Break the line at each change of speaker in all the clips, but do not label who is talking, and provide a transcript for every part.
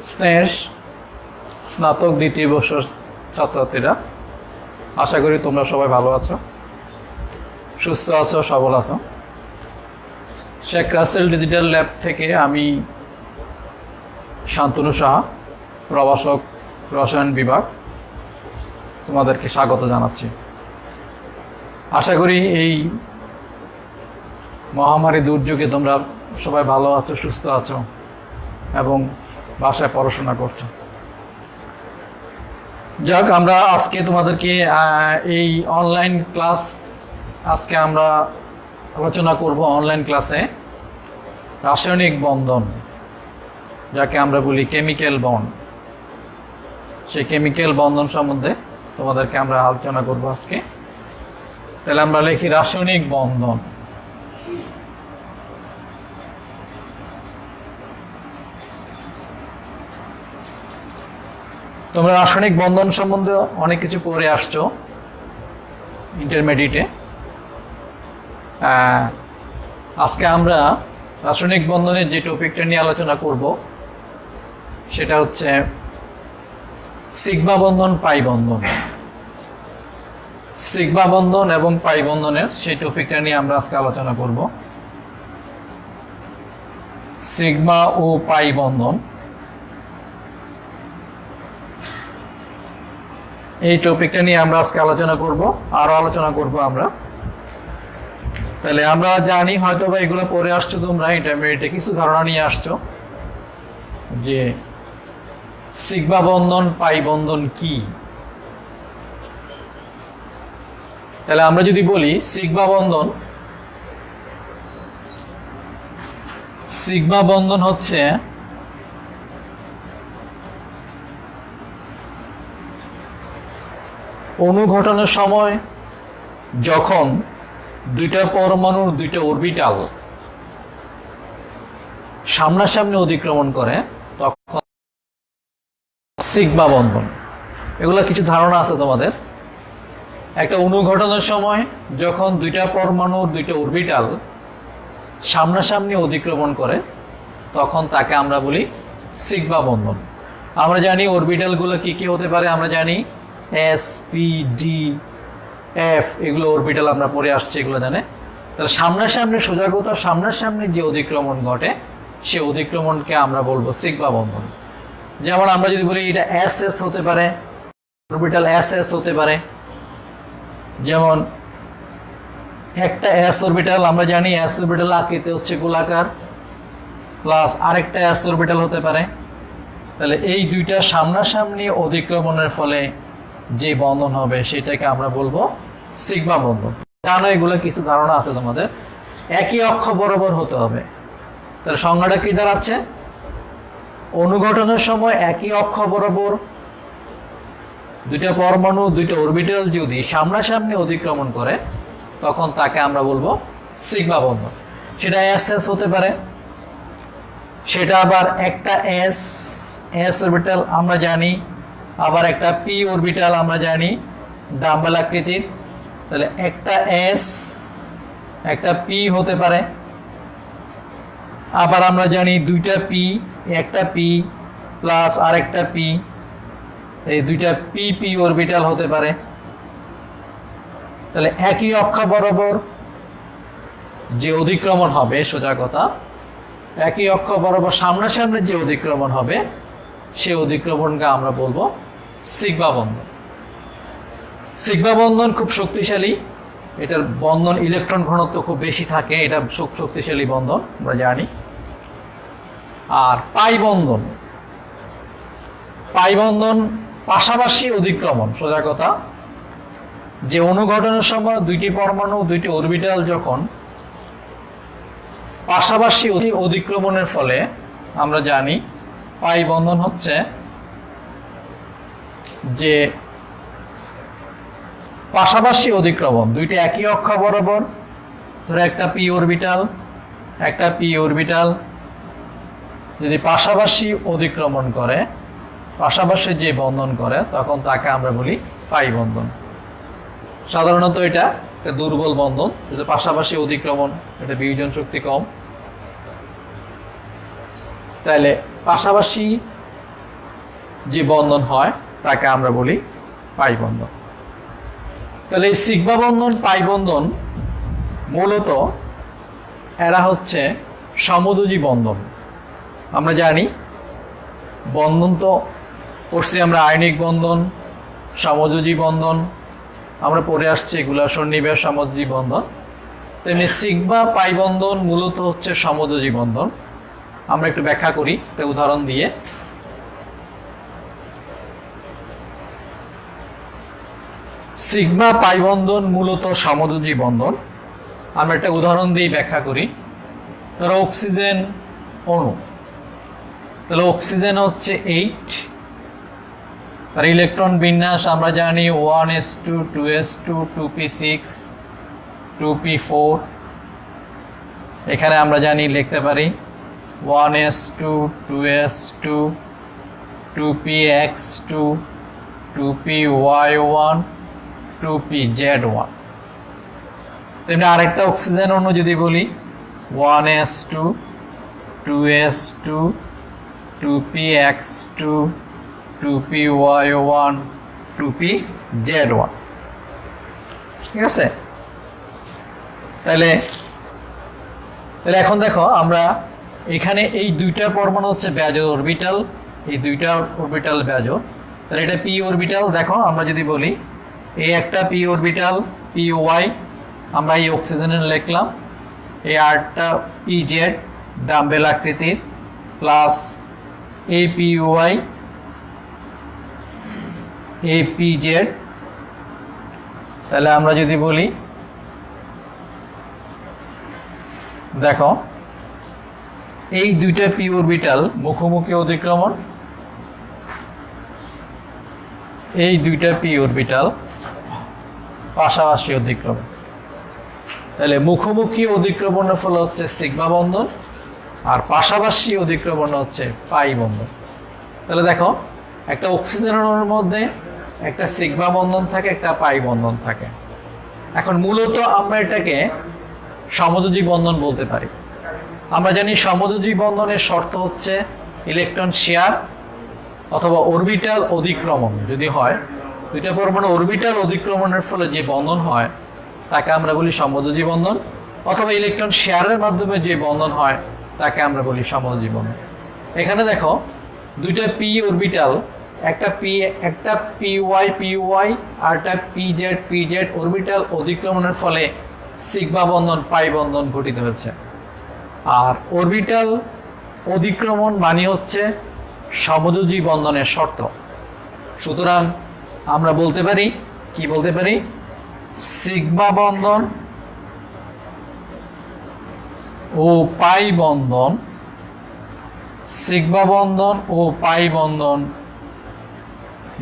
স্নেহের স্নাতক দ্বিতীয় বর্ষের ছাত্রছাত্রীরা, আশা করি তোমরা সবাই ভালো আছো, সুস্থ আছো, সবল আছো। শেখ রাসেল ডিজিটাল ল্যাব থেকে আমি শান্তনু সাহা, প্রভাষক, রসায়ন বিভাগ, তোমাদেরকে স্বাগত জানাচ্ছি। আশা করি এই মহামারী দুর্যোগে তোমরা সবাই ভালো আছো, সুস্থ আছো এবং বাসায় পড়াশোনা করছো। যাক, আমরা আজকে তোমাদেরকে এই অনলাইন ক্লাস, আজকে আমরা আলোচনা করব অনলাইন ক্লাসে রাসায়নিক বন্ধন, যাকে আমরা বলি কেমিক্যাল বন্ড। সেই কেমিক্যাল বন্ধন সম্বন্ধে তোমাদেরকে আমরা আলোচনা করব আজকে। তাহলে আমরা লিখি রাসায়নিক বন্ধন। তোমরা রাসায়নিক বন্ধন সম্বন্ধে অনেক কিছু পড়ে আসছো ইন্টারমিডিয়েটে। আজকে আমরা রাসায়নিক বন্ধনের যে টপিকটা নিয়ে আলোচনা করব সেটা হচ্ছে সিগমা বন্ধন, পাই বন্ধন। সিগমা বন্ধন এবং পাই বন্ধনের সেই টপিকটা নিয়ে আমরা আজকে আলোচনা করব। সিগমা ও পাই বন্ধন, এই টপিকটা নিয়ে আমরা আজকে আলোচনা করব, আরো আলোচনা করব আমরা। তাহলে আমরা জানি হয়তো বা এগুলো পড়ে আসছো তোমরা ইন্টারমিডিয়েটে, কিছু ধারণা নিয়ে আসছো যে সিগমা বন্ধন, পাই বন্ধন কি। তাহলে আমরা যদি বলি সিগমা বন্ধন, সিগমা বন্ধন হচ্ছে অনুঘটনের সময় যখন দুইটা পরমাণুর দুইটা অরবিটাল সামনাসামনি অতিক্রমণ করে তখন সিগমা বন্ধন। এগুলা কিছু ধারণা আছে তোমাদের। একটা অনুঘটনের সময় যখন দুইটা পরমাণুর দুইটা অরবিটাল সামনাসামনি অতিক্রমণ করে তখন তাকে আমরা বলি সিগমা বন্ধন। আমরা জানি অরবিটালগুলো কি কি হতে পারে, আমরা জানি এস, পি, ডি, এফ, এগুলো অরবিটাল আমরা পড়ে আসছি, এগুলো জানে। তাহলে সামনাসামনি সোজাগতার সামনাসামনি যে অতিক্রমণ ঘটে সে অতিক্রমণকে আমরা বলবো সিগমা বন্ধন। যেমন আমরা যদি বলি এটা এস এস হতে পারে, অরবিটাল এস এস হতে পারে। যেমন একটা এস অরবিটাল, আমরা জানি এস অরবিটাল আকৃতি হচ্ছে গোলাকার, প্লাস আরেকটা এস অরবিটাল হতে পারে। তাহলে এই দুইটা সামনাসামনি অতিক্রমণের ফলে যে বন্ধন হবে সেটাকে আমরা বলবো সিগমা বন্ধন। জানো এগুলো কিছু ধারণা আছে তোমাদের। একই অক্ষ বরাবর হতে হবে। তাহলে সংজ্ঞাটা কি দাঁড়াচ্ছে? অনুঘটনের সময় একই অক্ষ বরাবর দুইটা পরমাণু দুইটা অরবিটাল যদি সামনাসামনি অতিক্রমণ করে তখন তাকে আমরা বলবো সিগমা বন্ধন। সেটা এস এস হতে পারে, সেটা আবার একটা এস এস অরবিটাল আমরা জানি, আবার একটা পি অরবিটাল আমরা জানি ডাম্বেল আকৃতির। তাহলে একটা এস একটা পি হতে পারে। আবার আমরা জানি দুইটা পি, একটা পি প্লাস আরেকটা পি, এই দুইটা পি পি অরবিটাল হতে পারে। তাহলে একই অক্ষ বরাবর যে অতিক্রমণ হবে, সোজা কথা, একই অক্ষ বরাবর সামনাসামনি যে অতিক্রমণ হবে সে অতিক্রমণকে আমরা বলবো সিগমা বন্ধন। সিগমা বন্ধন খুব শক্তিশালী, এটার বন্ধন ইলেকট্রন ঘনত্ব খুব বেশি থাকে, এটা শক্তিশালী বন্ধন আমরা জানি। আর পাই বন্ধন, পাই বন্ধন পাশাপাশি অতিক্রমণ, সোজা কথা, যে অনুঘটনের সময় দুইটি পরমাণু দুইটি অরবিটাল যখন পাশাপাশি অতিক্রমণের ফলে আমরা জানি পাই বন্ধন হচ্ছে যে পাশাপাশি অতিক্রমণ, দুইটি একই অক্ষ বরাবর, ধরো একটা পি অরবিটাল একটা পি অরবিটাল যদি পাশাপাশি অতিক্রমণ করে, পাশাপাশি যে বন্ধন করে তখন তাকে আমরা বলি পাই বন্ধন। সাধারণত এটা একটা দুর্বল বন্ধন, যদি পাশাপাশি অতিক্রমণ, এটা বিয়োজন শক্তি কম। তাহলে পাশাপাশি যে বন্ধন হয় তাকে আমরা বলি পাই বন্ধন। তাহলে এই সিগমা বন্ধন পাই বন্ধন মূলত এরা হচ্ছে সমযোজী বন্ধন। আমরা জানি বন্ধন তো পড়ছি আমরা আয়নিক বন্ধন, সমযোজী বন্ধন, আমরা পড়ে আসছি এগুলো সন্নিবেশ সমযোজী বন্ধন। তেমনি সিগমা পাই বন্ধন মূলত হচ্ছে সমযোজী বন্ধন। আমরা একটু ব্যাখ্যা করি একটা উদাহরণ দিয়ে। সিগমা পাই বন্ধন মূলত সমযোজী বন্ধন। আমরা একটা উদাহরণ দিয়ে ব্যাখ্যা করি। ধরো অক্সিজেন অণু, তাহলে অক্সিজেন হচ্ছে 8, তার ইলেকট্রন বিন্যাস আমরা জানি 1s2 2s2 2p6 2p4। এখানে আমরা জানি লিখতে পারি 1s2 2s2 2px2 2py1 2pz1। তেমনি আরেকটা অক্সিজেন অণু যদি বলি 1s2 2s2 2px2 2py1 2pz1। ঠিক আছে? তাহলে এখন দেখো আমরা এখানে এই দুইটা পরমাণু হচ্ছে ব্যাজোর অরবিটাল, এই দুইটা অরবিটাল ব্যাজোর। তাহলে এটা পি অরবিটাল। দেখো আমরা যদি বলি এই একটা পি অরবিটাল পি ওয়াই, আমরা এই অক্সিজেনের লিখলাম, এই আরটা পি জেড ডাম্বেল আকৃতির plus A P Y A P Z. তাহলে আমরা যদি বলি দেখো এই দুইটা পি অরবিটাল মুখোমুখি অধিক্রমণ, এই দুইটা পি অরবিটাল পাশাপাশি অধিক্রমণ। তাহলে মুখোমুখি অধিক্রমণের ফলে হচ্ছে সিগমা বন্ধন, আর পাশাপাশি অধিক্রমণ হচ্ছে পাই বন্ধন। তাহলে দেখো একটা অক্সিজেন অণুর মধ্যে একটা সিগমা বন্ধন থাকে, একটা পাই বন্ধন থাকে। এখন মূলত আমরা এটাকে সমযোজী বন্ধন বলতে পারি। আমরা জানি সমযোজী বন্ধনের শর্ত হচ্ছে ইলেকট্রন শেয়ার অথবা অরবিটাল অধিক্রমণ যদি হয়, দুইটা পরমাণু অরবিটাল অধিক্রমণের ফলে যে বন্ধন হয় তাকে আমরা বলি সমযোজী বন্ধন, অথবা ইলেকট্রন শেয়ারের মাধ্যমে যে বন্ধন হয় তাকে আমরা বলি সমযোজী বন্ধন। এখানে দেখো দুইটা পি অরবিটাল, একটা পি ওয়াই আর একটা পি জেড অরবিটাল অধিক্রমণের ফলে সিগমা বন্ধন পাই বন্ধন গঠিত হয়েছে। আর অরবিটাল অধিক্রমণ মানে হচ্ছে সমযোজী বন্ধনের শর্ত। সুতরাং আমরা বলতে পারি, কি বলতে পারি, সিগমা বন্ধন ও পাই বন্ধন, সিগমা বন্ধন ও পাই বন্ধন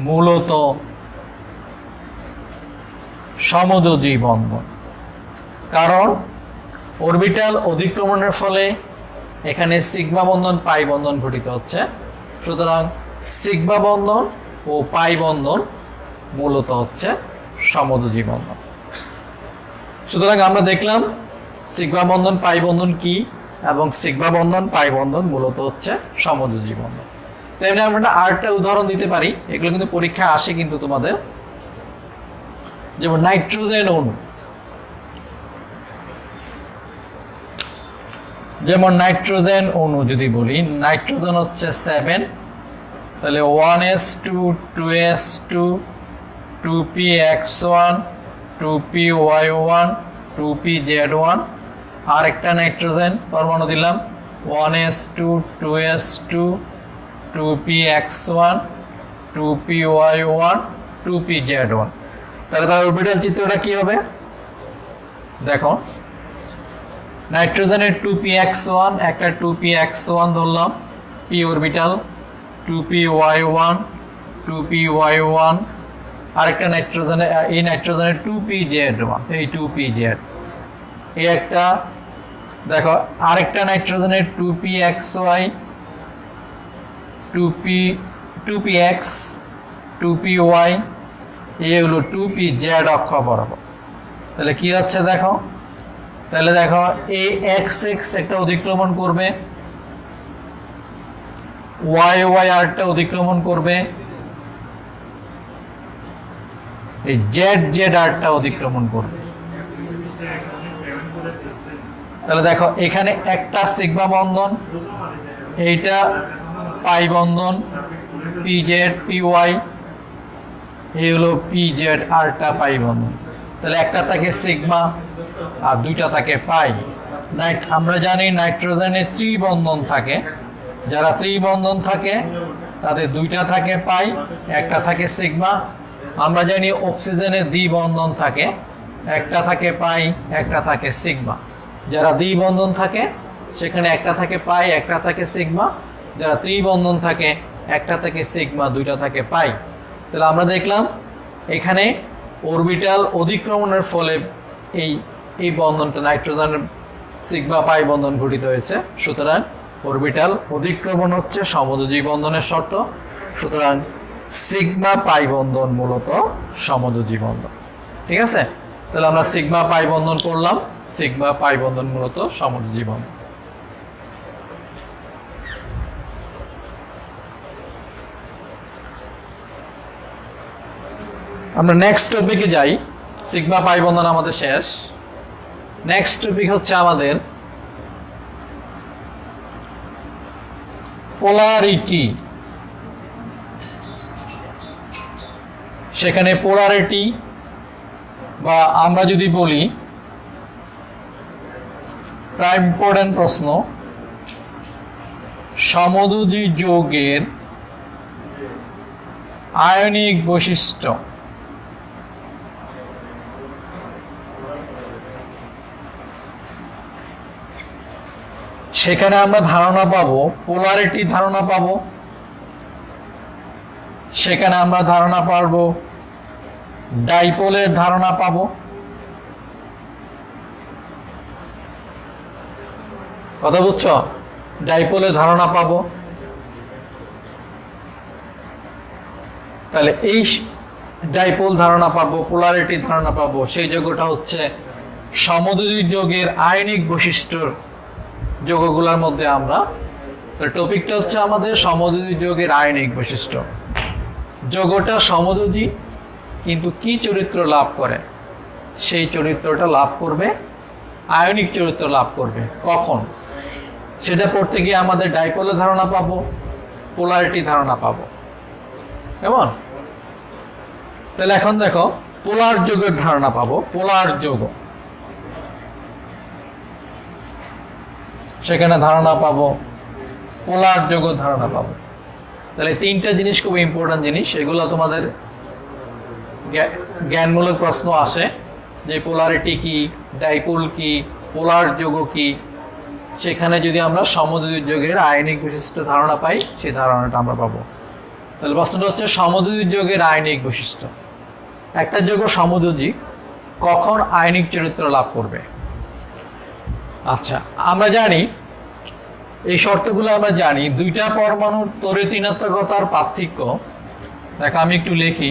মূলত সমযোজী বন্ধন। কারণ অরবিটাল অধিক্রমণের ফলে এখানে সিগমা বন্ধন পাই বন্ধন গঠিত হচ্ছে। সুতরাং সিগমা বন্ধন ও পাই বন্ধন মূলত হচ্ছে সমযোজী বন্ধন। সুতরাং আমরা দেখলাম সিগমা বন্ধন পাই বন্ধন কি, এবং সিগমা বন্ধন পাই বন্ধন মূলত হচ্ছে সমযোজী বন্ধন। তেমনি আমরা আরেকটা উদাহরণ দিতে পারি, এগুলো কিন্তু পরীক্ষায় আসে কিন্তু তোমাদের, যেমন নাইট্রোজেন অণু। যেমন নাইট্রোজেন অণু যদি বলি, নাইট্রোজেন হচ্ছে 7, তাহলে 1s2 2s2 2px1 2py1 2pz1। আর একটা নাইট্রোজেন পরমাণু দিলাম 1s2 2s2 2px1 2py1 2pz1। তাহলে তার অরবিটাল চিত্রটা কি হবে দেখো, নাইট্রোজেনের 2px1 একটা 2px1 ধরলাম পি অরবিটাল, 2py1 2py1, আরেকটা নাইট্রোজেনের, এই নাইট্রোজেনের 2pz1 এই 2pz। এই একটা দেখো আরেকটা নাইট্রোজেনের 2pxy 2px 2py, এই হলো 2pz অক্ষ বরাবর। তাহলে কি হচ্ছে দেখো, তাহলে দেখো এই xx একটা অধিক্রমণ করবে, ওয়াই ওয়াই আরটা অতিক্রমণ করবে, এই জেড জেড আরটা অতিক্রমণ করবে। তাহলে দেখো এখানে একটা সিগমা বন্ধন, এইটা পাই বন্ধন, পি জেড পি ওয়াই, এই হলো পি জেড আরটা পাই বন্ধন। তাহলে একটা থাকে সিগমা আর দুইটা থাকে পাই। আমরা জানি নাইট্রোজেনে ত্রিবন্ধন থাকে, যারা ত্রিবন্ধন থাকে তাদের দুইটা থাকে পাই, একটা থাকে সিগমা। আমরা জানি অক্সিজেনের দ্বিবন্ধন থাকে, একটা থাকে পাই, একটা থাকে সিগমা। যারা দ্বিবন্ধন থাকে সেখানে একটা থাকে পাই, একটা থাকে সিগমা। যারা ত্রিবন্ধন থাকে একটা থাকে সিগমা, দুইটা থাকে পাই। তাহলে আমরা দেখলাম এখানে অরবিটাল অধিক্রমণের ফলে এই বন্ধনটা নাইট্রোজেনের সিগমা পাই বন্ধন ঘটিত হয়েছে। সুতরাং অরবিটাল অধিক্রমণ হচ্ছে সমযোজী বন্ধনের শর্ত। সুতরাং সিগমা পাই বন্ধন মূলত সমযোজী বন্ধন। ঠিক আছে, তাহলে আমরা সিগমা পাই বন্ধন করলাম, সিগমা পাই বন্ধন মূলত সমযোজী বন্ধন। আমরা নেক্সট টপিকে যাই। সিগমা পাই বন্ধন আমাদের শেষ। নেক্সট টপিক হচ্ছে আমাদের পোলারিটি। সেখানে পোলারিটি বা আমরা যদি বলি প্রায় ইম্পর্টেন্ট প্রশ্ন, সমযোজী যৌগের আয়নিক বৈশিষ্ট্য। সেখানে আমরা ধারণা পাবো পোলারিটি ধারণা পাবো, সেখানে আমরা ধারণা পাবো ডাইপোলের ধারণা পাবো। কথা বুঝছো? ডাইপোলের ধারণা পাবো। তাহলে এই ডাইপোল ধারণা পাবো, পোলারিটি ধারণা পাবো। সেই যৌগটা হচ্ছে সমযোজী যৌগের আয়নিক বৈশিষ্ট্যর যৌগগুলোর মধ্যে আমরা, টপিকটা হচ্ছে আমাদের সমযোজী যৌগের আয়নিক বৈশিষ্ট্য। যৌগটা সমযোজী কিন্তু কি চরিত্র লাভ করে? সেই চরিত্রটা লাভ করবে, আয়নিক চরিত্র লাভ করবে। কখন? সেটা পড়তে গিয়ে আমাদের ডাইপোলের ধারণা পাবো, পোলারিটি ধারণা পাবো। কেমন? তাহলে এখন দেখো পোলার যৌগের ধারণা পাবো। পোলার যৌগ, সেখানে ধারণা পাবো পোলার যৌগের ধারণা পাবো। তাহলে তিনটা জিনিস খুব ইম্পর্টেন্ট জিনিস, এগুলো তোমাদের জ্ঞানমূলক প্রশ্ন আসে যে পোলারিটি কি, ডাইপোল কি, পোলার যৌগ কি। সেখানে যদি আমরা সমযোজী যৌগের আয়নিক বৈশিষ্ট্য ধারণা পাই, সেই ধারণাটা আমরা পাবো। তাহলে প্রশ্নটা হচ্ছে সমযোজী যৌগের আয়নিক বৈশিষ্ট্য। একটা যৌগ সমযোজী কখন আয়নিক চরিত্র লাভ করবে? আচ্ছা, আমরা জানি এই শর্তগুলো আমরা জানি। দুইটা পরমাণুর তড়িৎ ঋণাত্মকতার পার্থক্য, দেখো আমি একটু লিখি,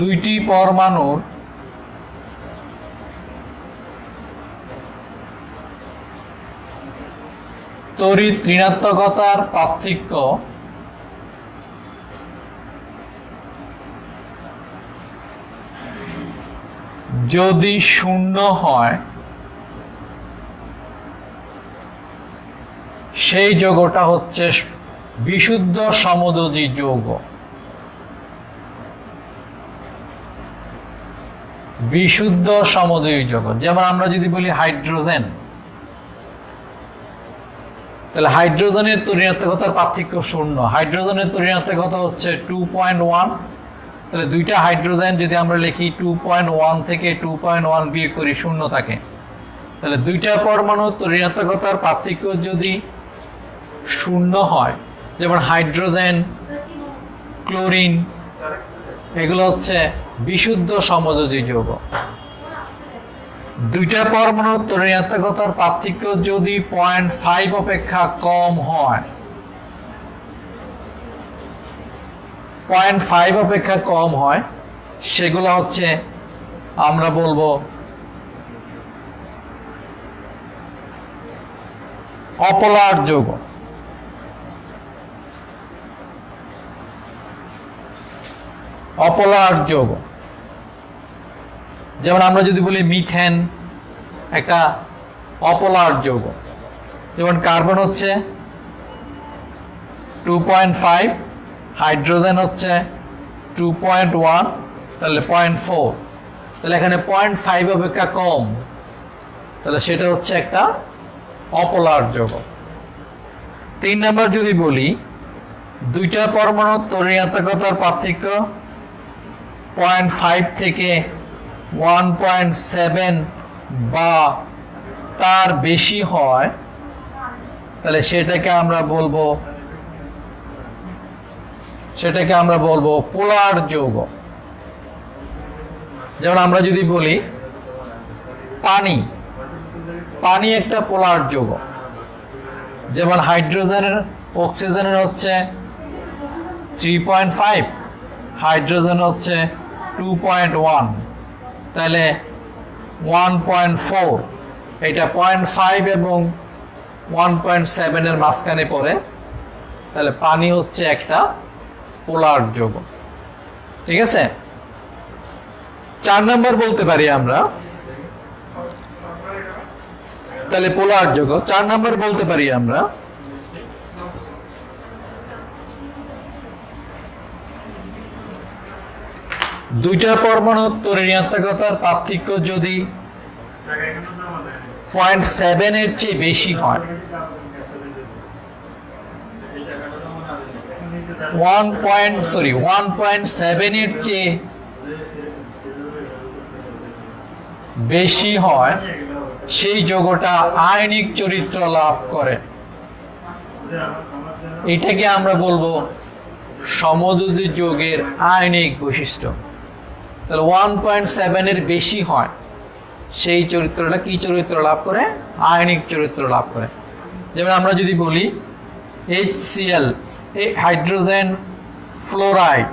দুইটি পরমাণুর তড়িৎ ঋণাত্মকতার পার্থক্য যদি শূন্য হয়, সেই যৌগটা হচ্ছে বিশুদ্ধ সমযোজী যৌগ। বিশুদ্ধ সমযোজী যৌগ, যেমন আমরা যদি বলি হাইড্রোজেন, তাহলে হাইড্রোজেনের ঋণাত্মকতার পার্থক্য শূন্য। হাইড্রোজেনের ঋণাত্মকতা হচ্ছে 2.1। তাহলে দুইটা হাইড্রোজেন যদি আমরা লিখি 2.1 থেকে 2.1 বিয়োগ করি, শূন্য থাকে। তাহলে দুইটা পরমাণুর ঋণাত্মকতার পার্থক্য যদি শূন্য হয়, যেমন হাইড্রোজেন, ক্লোরিন, এগুলো হচ্ছে বিশুদ্ধ সমযোজী যৌগ। দুইটা পরমাণুর ঋণাত্মকতার পার্থক্য যদি 0.5 অপেক্ষা কম হয়, 0.5 অপেক্ষা কম হয়, সেগুলো হচ্ছে আমরা বলবো অপোলার যৌগ। অপোলার যৌগ। যেমন আমরা যদি বলি মিথেন একটা অপোলার যৌগ, যেমন কার্বন হচ্ছে 2.5, হাইড্রোজেন হচ্ছে 2.1, তাহলে 0.4, তাহলে এখানে 0.5 অপেক্ষা কম, তাহলে সেটা হচ্ছে একটা অপোলার যৌগ। 3 নম্বর যদি বলি দুইটা পরমাণুর তড়িৎ পার্থক্য 0.5 থেকে 1.7 বা তার বেশি হয়, তাহলে সেটাকে আমরা বলবো পোলার যৌগ। যেমন আমরা যদি বলি পানি একটা পোলার যৌগ, যেমন হাইড্রোজেনের অক্সিজেনের হচ্ছে 3.5, হাইড্রোজেন হচ্ছে 2.1, তাহলে 1.4, এটা 0.5 এবং 1.7 এর মাঝখানে পড়ে, তাহলে পানি হচ্ছে একটা পোলার যৌগ। ঠিক আছে, 4 নম্বর বলতে পারি আমরা, তাহলে পোলার যৌগ 4 নম্বর বলতে পারি আমরা দুইটা পরমাণুর তড়িৎ পার্থক্য যদি 0.7 এর চেয়ে বেশি হয়, 1.7 এর চেয়ে বেশি হয়, সেই যৌগটা আয়নিক চরিত্র লাভ করে। এটাকে আমরা বলবো সমযোজী যৌগের আয়নিক বৈশিষ্ট্য। তাহলে 1.7 এর বেশি হয়, সেই চরিত্রটা কি চরিত্র লাভ করে? আয়নিক চরিত্র লাভ করে। যেমন আমরা যদি বলি HCl, হাইড্রোজেন ফ্লোরাইড,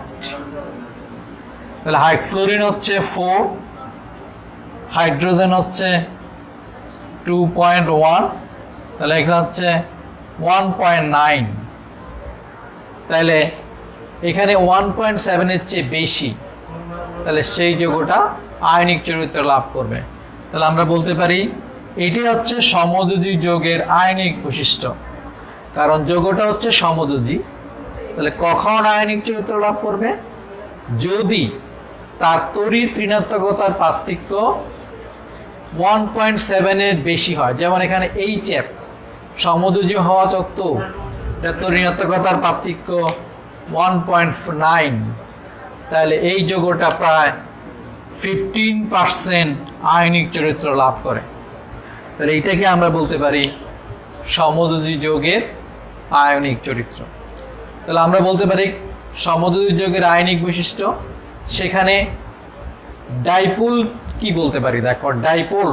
তাহলে ফ্লোরিন হচ্ছে 4, হাইড্রোজেন হচ্ছে 2.1, তাহলে এখানে হচ্ছে 1.9, তাহলে এখানে 1.7 এর চেয়ে বেশি, তাহলে সেই যৌগটা আয়নিক চরিত্র লাভ করবে। তাহলে আমরা বলতে পারি এটি হচ্ছে সমযোজী যৌগের আয়নিক বৈশিষ্ট্য, কারণ যৌগটা হচ্ছে সমযোজী। তাহলে কখন আয়নিক চরিত্র লাভ করবে? যদি তার তড়িৎ ঋণাত্মকতার পার্থক্য 1.7 এর বেশি হয়। যেমন এখানে HF সমযোজী হওয়া সত্ত্বেও এর ঋণাত্মকতার পার্থক্য 1.9, তাহলে এই যৌগটা প্রায় 15% আয়নিক চরিত্র লাভ করে। তাহলে এইটাকে আমরা বলতে পারি সমযোজী যৌগের আয়নিক চরিত্র। তাহলে আমরা বলতে পারি সমযোজী যৌগের আয়নিক বৈশিষ্ট্য। সেখানে ডাইপোল কি বলতে পারি? দেখো ডাইপোল,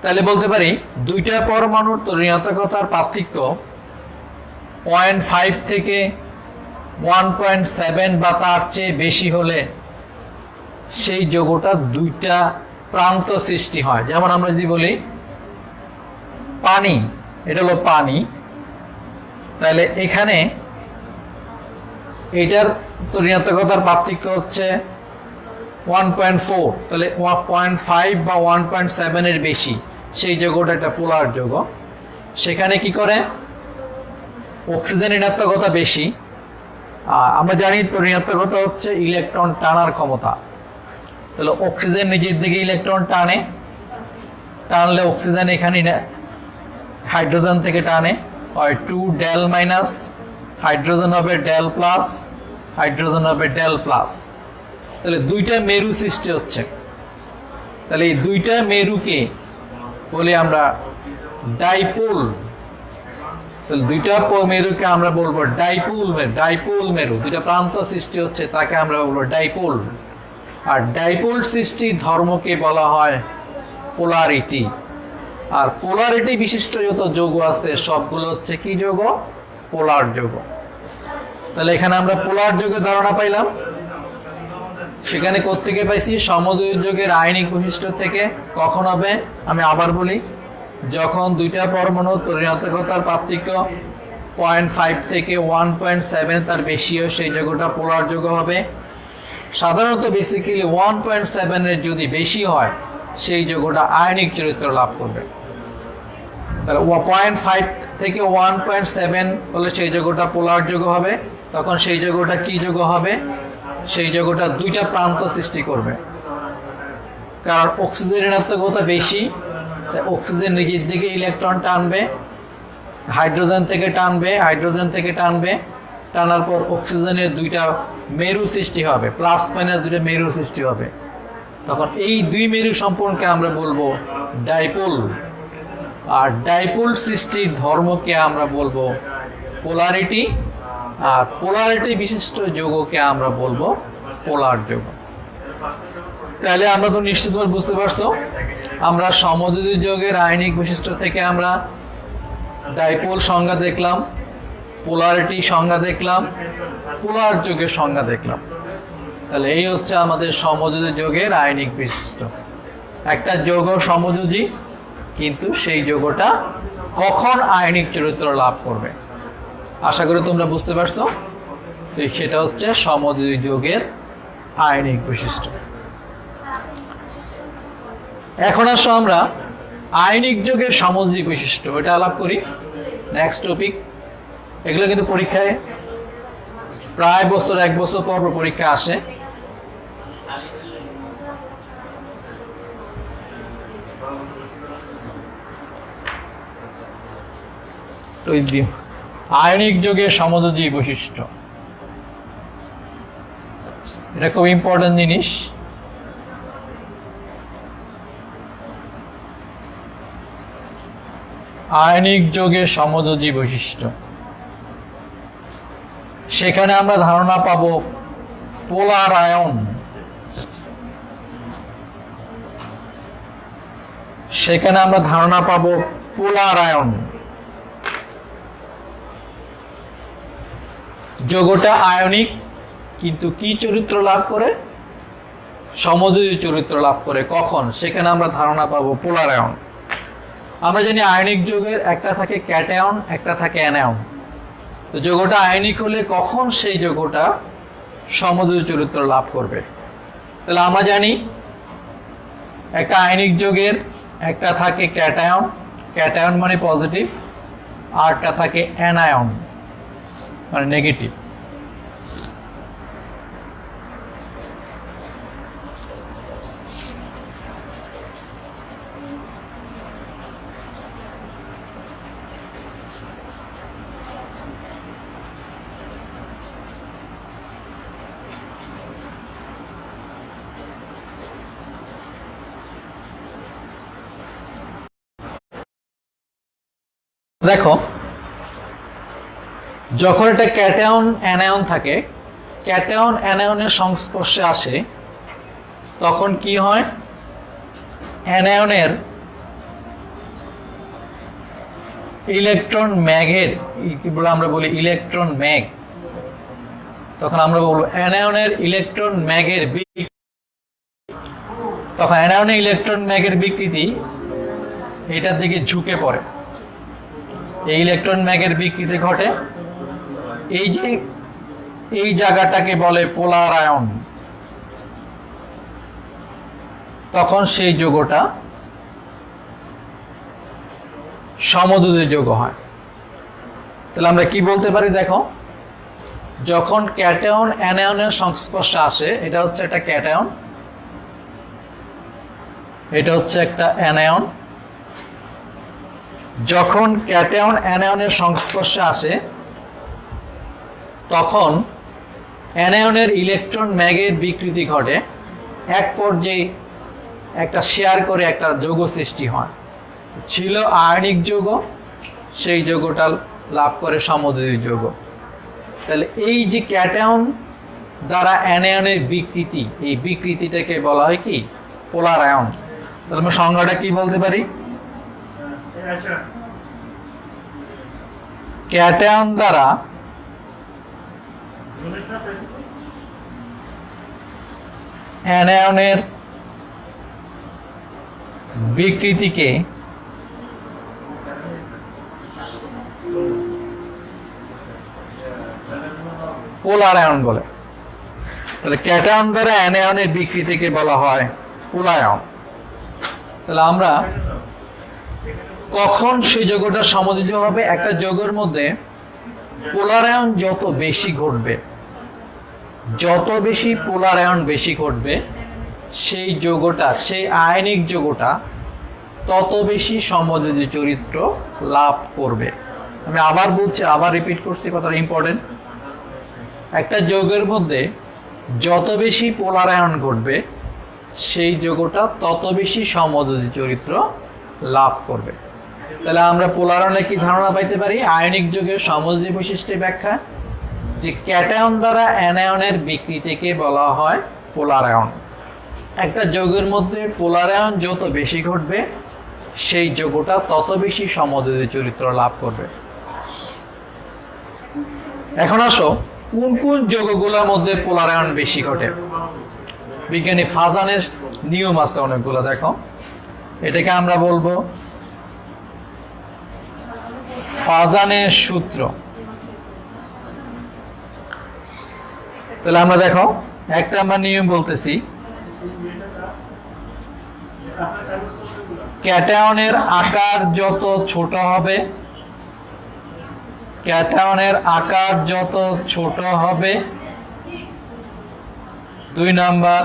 তাহলে বলতে পারি দুইটা পরমাণুর ঋণাত্মকতার পার্থক্য 0.5 থেকে 1.7 বা তার চেয়ে বেশি হলে সেই যৌগটা দুইটা প্রান্ত সৃষ্টি হয়। যেমন আমরা যদি বলি পানি, এটা হলো পানি, তাহলে এখানে এটার ঋণাত্মকতার পার্থক্য হচ্ছে 1.4, তাহলে 0.5 বা 1.7 এর বেশি, সেই যৌগটা একটা পোলার যৌগ। সেখানে কি করে? অক্সিজেন ঋণাত্মকতা বেশি। আমরা জানি ঋণাত্মকতা হচ্ছে ইলেকট্রন টানার ক্ষমতা। তাহলে অক্সিজেন নিজের দিকে ইলেকট্রন টানলে অক্সিজেন এখানে হাইড্রোজেন থেকে টানে, হয় 2 ডেল মাইনাস, হাইড্রোজেন হবে ডেল প্লাস, হাইড্রোজেন হবে ডেল প্লাস। তাহলে দুইটা মেরু সৃষ্টি হচ্ছে। তাহলে এই দুইটা মেরুকে বলি আমরা ডাইপোল। তাহলে দুইটা মেরুকে আমরা বলবো ডাইপোল মেরু, দুইটা প্রান্ত সৃষ্টি হচ্ছে, তাকে আমরা বলবো ডাইপোল। আর ডাইপোল সৃষ্টির ধর্মকে বলা হয় পোলারিটি। আর পোলারিটি বিশিষ্ট যত যৌগ আছে সবগুলো হচ্ছে কি যৌগ? পোলার যৌগ। তাহলে এখানে আমরা পোলার যৌগের ধারণা পাইলাম। সেখানে কোত্থেকে পাইছি? সমযোজী যৌগের আয়নিক বৈশিষ্ট্য থেকে। কখন হবে? আমি আবার বলি, যখন দুইটা পরমাণু ঋণাত্মকতার পার্থক্য 0.5 থেকে 1.7 তার বেশি হয়, সেই যৌগটা পোলার যৌগ হবে। সাধারণত বেসিক্যালি 1.7 এর যদি বেশি হয় সেই যৌগটা আয়নিক চরিত্র লাভ করবে। তাহলে 0.5 থেকে 1.7 হলে সেই যৌগটা পোলার যৌগ হবে। তখন সেই যৌগটা কি যৌগ হবে? সেই যৌগটা দুইটা প্রান্ত সৃষ্টি করবে, কারণ অক্সিজেন ঋণাত্মকতা বেশি, অক্সিজেন নিজের দিকে ইলেকট্রন টানবে, হাইড্রোজেন থেকে টানবে, টানার পর অক্সিজেনের দুইটা মেরু সৃষ্টি হবে, প্লাস মাইনাস দুইটা মেরু সৃষ্টি হবে। তখন এই দুই মেরু সম্পর্কে আমরা বলবো ডাইপোল, আর ডাইপোল সৃষ্টির ধর্মকে আমরা বলবো পোলারিটি, আর পোলারিটি বিশিষ্ট যৌগকে আমরা বলবো পোলার যৌগ। তাহলে আমরা তো নিশ্চিতভাবে বুঝতে পারছো, আমরা সমযোজী যৌগের আয়নিক বৈশিষ্ট্য থেকে আমরা ডাইপোল সংজ্ঞা দেখলাম, পোলারিটি সংজ্ঞা দেখলাম, পোলার যৌগের সংজ্ঞা দেখলাম। তাহলে এই হচ্ছে আমাদের সমযোজী যৌগের আয়নিক বৈশিষ্ট্য। একটা যৌগ সমযোজী, কিন্তু সেই যৌগটা কখন আয়নিক চরিত্র লাভ করবে, আশা করি তোমরা বুঝতে পারছো। সেটা হচ্ছে সমযোজী যৌগের আয়নিক বৈশিষ্ট্য। এখন আসো আমরা আয়নিক যৌগের সমযোজী বৈশিষ্ট্য, এটা আলাপ করি। Next topic. এগুলো কিন্তু পরীক্ষায় প্রায় বছর, 1 বছর পর পরীক্ষা আসে। আয়নিক যৌগের সমযোজী বৈশিষ্ট্য, এটা খুব ইম্পর্টেন্ট জিনিস। আয়নিক যৌগের সমযোজী বৈশিষ্ট্য, সেখানে আমরা ধারণা পাবো পোলার আয়ন, সেখানে আমরা ধারণা পাবো পোলার আয়ন। যৌগটা আয়নিক, কিন্তু কি চরিত্র লাভ করে? সমযোজী চরিত্র লাভ করে। কখন? সেখানে আমরা ধারণা পাবো পোলার আয়ন। আমরা জানি আয়নিক যৌগের একটা থাকে ক্যাটায়ন, একটা থাকে অ্যানায়ন। তো যৌগটা আয়নিক হলে কখন সেই যৌগটা সমযোজী চরিত্র লাভ করবে? তাহলে আমরা জানি একটা আয়নিক যৌগের একটা থাকে ক্যাটায়ন, ক্যাটায়ন মানে পজিটিভ, আরটা থাকে অ্যানায়ন মানে নেগেটিভ। দেখো, যখন এটা ক্যাটায়ন অ্যানায়ন থাকে, ক্যাটায়ন অ্যানায়নের সংস্পর্শে আসে, তখন কি হয়? অ্যানায়নের ইলেকট্রন ম্যাগের, কি বলে আমরা বলি ইলেকট্রন ম্যাগ, তখন আমরা বলবো অ্যানায়নের ইলেকট্রন ম্যাগের বিকৃতি। তখন অ্যানায়নের ইলেকট্রন ম্যাগের বিকৃতি এটার দিকে ঝুঁকে পড়ে, এই ইলেকট্রন ম্যাগের বিকৃতি ঘটে। এই যে এই জায়গাটাকে বলে পোলার আয়ন। তখন সেই যৌগটা সমযোজী যৌগ হয়। তাহলে আমরা কি বলতে পারি? দেখো, যখন ক্যাটায়ন অ্যানায়নের সংস্পর্শে আসে, এটা হচ্ছে একটা ক্যাটায়ন, এটা হচ্ছে একটা অ্যানায়ন। যখন ক্যাটায়ন অ্যানায়নের সংস্পর্শে আসে, তখন অ্যানায়নের ইলেকট্রন ম্যাগের বিকৃতি ঘটে। এক পর্যায়ে একটা শেয়ার করে একটা যৌগ সৃষ্টি হয়। ছিল আয়নিক যৌগ, সেই যৌগটা লাভ করে সমযোজী যৌগ। তাহলে এই যে ক্যাটায়ন দ্বারা অ্যানায়নের বিকৃতি, এই বিকৃতিটাকে বলা হয় কি? পোলার আয়ন। তাহলে আমরা সংজ্ঞাটা কি বলতে পারি? ক্যাটায়ন দ্বারা অ্যানায়নের বিকৃতিকে পোলার আয়ন বলে। তাহলে ক্যাটায়ন দ্বারা অ্যানায়নের বিকৃতিকে বলা হয় পোলায়ন। তাহলে আমরা কখন সেই যৌগটা সমযোজী হবে? একটা যৌগের মধ্যে পোলারায়ন যত বেশি ঘটবে, যত বেশি পোলারায়ন বেশি ঘটবে, সেই যৌগটা, সেই আয়নিক যৌগটা তত বেশি সমযোজী চরিত্র লাভ করবে। আমি আবার বলছি, আবার রিপিট করছি, কথাটা ইম্পর্টেন্ট। একটা যৌগের মধ্যে যত বেশি পোলারায়ন ঘটবে, সেই যৌগটা তত বেশি সমযোজী চরিত্র লাভ করবে। তাহলে আমরা পোলারায়নের কি ধারণা পাইতে পারি? আয়নিক যৌগের সমযোজী বৈশিষ্ট্যের ব্যাখ্যা, যে ক্যাটায়ন দ্বারা অ্যানায়নের বিকৃতিকে বলা হয় পোলারায়ন। একটা যৌগের মধ্যে পোলারায়ন যত বেশি ঘটবে, সেই যৌগটা তত বেশি সমযোজী চরিত্র লাভ করবে। এখন আসো, কোন কোন যৌগগুলোর মধ্যে পোলারায়ন বেশি ঘটে? বিজ্ঞানী ফাজানের নিয়ম আছে অনেকগুলো। দেখো, এটাকে আমরা বলবো ফাজানের সূত্র। তাহলে আমরা দেখো, একটা আমরা নিয়ম বলতেছি, ক্যাটায়নের আকার যত ছোট হবে, ক্যাটায়নের আকার যত ছোট হবে, 2 নাম্বার,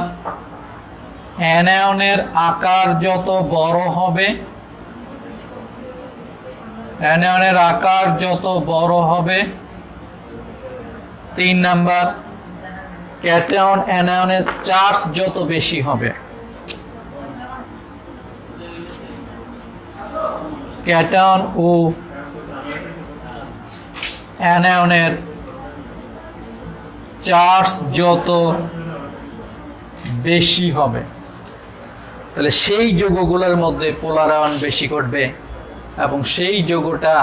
অ্যানায়নের আকার যত বড় হবে, অ্যানায়নের আকার যত বড় হবে, 3 নাম্বার, ক্যাটায়ন অ্যানায়নের চার্জ যত বেশি হবে, ক্যাটায়ন ও অ্যানায়নের চার্জ যত বেশি হবে, তাহলে সেই যৌগগুলোর মধ্যে পোলারায়ন বেশি ঘটবে এবং সেই যৌগটা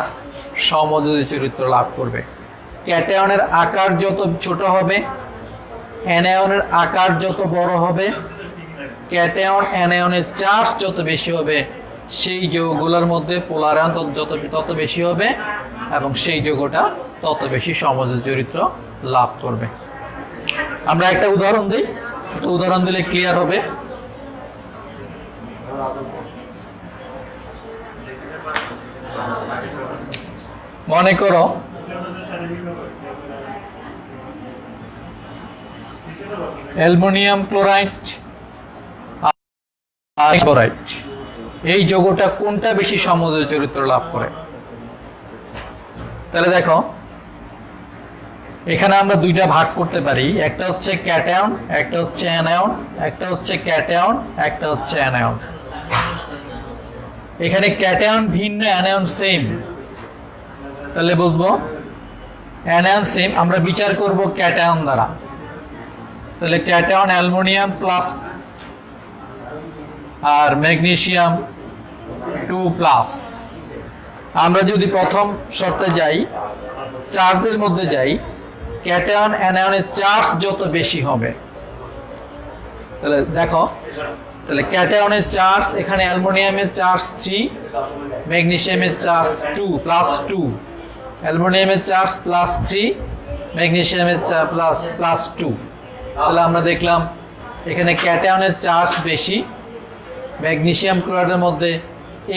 সমযোজী চরিত্র লাভ করবে। ক্যাটায়নের আকার যত ছোট হবে, অ্যানায়নের আকার যত বড় হবে, ক্যাটায়ন অ্যানায়নের চার্জ যত বেশি হবে, সেই যৌগগুলোর মধ্যে পোলারায়ন তত বেশি হবে এবং সেই যৌগটা তত বেশি সমযোজী চরিত্র লাভ করবে। আমরা একটা উদাহরণ দিই, উদাহরণ দিলে ক্লিয়ার হবে। মনে করো অ্যালুমিনিয়াম ক্লোরাইড আর ক্লোরাইড, এই যৌগটা কোনটা বেশি সমযোজী চরিত্র লাভ করে? তাহলে দেখো, এখানে আমরা দুইটা ভাগ করতে পারি, একটা হচ্ছে ক্যাটায়ন, একটা হচ্ছে অ্যানায়ন, একটা হচ্ছে ক্যাটায়ন, একটা হচ্ছে অ্যানায়ন। এখানে ক্যাটায়ন ভিন্ন, অ্যানায়ন সেম, তাহলে বুঝবো অ্যানায়ন সেম। আমরা বিচার করব ক্যাটায়ন দ্বারা। তাহলে ক্যাটায়ন অ্যালুমিনিয়াম প্লাস আর ম্যাগনেসিয়াম 2+। আমরা যদি প্রথম শর্তে যাই, চার্জের মধ্যে যাই, ক্যাটায়ন অ্যানায়নের চার্জ যত বেশি হবে, তাহলে দেখো, তাহলে ক্যাটায়নের চার্জ, এখানে অ্যালুমিনিয়ামের চার্জ 3, ম্যাগনেসিয়ামের চার্জ 2+2, অ্যালুমিনিয়ামের চার্জ +3, ম্যাগনেসিয়ামের চার্জ +2। তাহলে আমরা দেখলাম এখানে ক্যাটায়নের চার্জ বেশি, ম্যাগনেসিয়াম ক্লোরাইডের মধ্যে,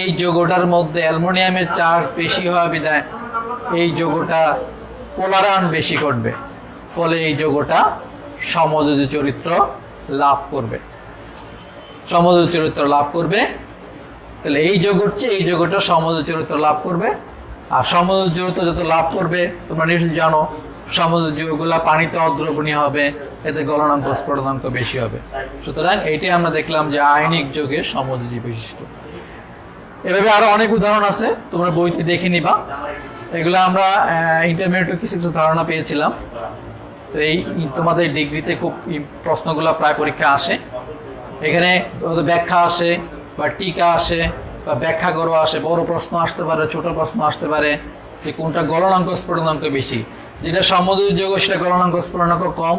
এই যৌগটার মধ্যে অ্যালুমিনিয়ামের চার্জ বেশি হওয়া বিধায় এই যৌগটা পোলারায়ন বেশি করবে, ফলে এই যৌগটা সমযোজী চরিত্র লাভ করবে, সমযোজী চরিত্র লাভ করবে। তাহলে এই যৌগের চেয়ে এই যৌগটা সমযোজী চরিত্র লাভ করবে। আর সমযোজী চরিত্র যত লাভ করবে, তোমরা নিশ্চয়ই জানো, সমযোজী যৌগগুলা পানিতে অদ্রবণীয় হবে, এতে গলনাঙ্ক স্ফুটনাঙ্ক বেশি হবে। সুতরাং এইটাই আমরা দেখলাম যে আয়নিক যৌগের সমযোজী বৈশিষ্ট্য। এভাবে আরো অনেক উদাহরণ আছে, তোমরা বইতে দেখে নিবা। এগুলো আমরা ইন্টারমিডিয়েটে কিছু কিছু ধারণা পেয়েছিলাম। তো এই তোমাদের ডিগ্রিতে খুব প্রশ্নগুলো প্রায় পরীক্ষা আসে। এখানে ব্যাখ্যা আসে বা টিকা আসে বা ব্যাখ্যা করো আসে, বড় প্রশ্ন আসতে পারে, ছোট প্রশ্ন আসতে পারে, যে কোনটা গলনাঙ্ক স্ফুটনাঙ্ক বেশি। যেটা সমযোজী যৌগ সেটা গলনাঙ্ক স্ফুটনাঙ্ক কম,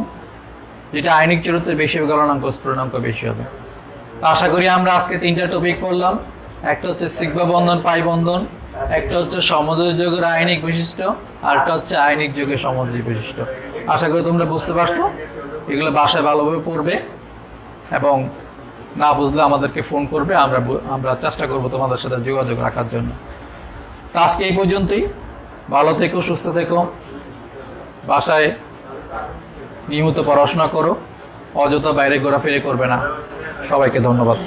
যেটা আয়নিক চরিত্রে বেশি হবে গলনাঙ্ক স্ফুটনাঙ্ক বেশি হবে। আশা করি আমরা আজকে 3টা টপিক পড়লাম। একটা হচ্ছে সিগমা বন্ধন, পাই বন্ধন, একটা হচ্ছে সমযোজী যৌগের আয়নিক বৈশিষ্ট্য, আর একটা হচ্ছে আয়নিক যৌগের সমযোজী বৈশিষ্ট্য। আশা করি তোমরা বুঝতে পারছো। এগুলো বাসায় ভালোভাবে পড়বে এবং না বুঝলে আমাদেরকে ফোন করবে, আমরা চেষ্টা করব তোমাদের সাথে যোগাযোগ রাখার জন্য। তো আজকে এই পর্যন্তই। ভালো থেকো, সুস্থ থেকো, বাসায় নিয়মিত পড়াশোনা করো, অযথা বাইরে ঘোরাফেরি করবে না। সবাইকে ধন্যবাদ।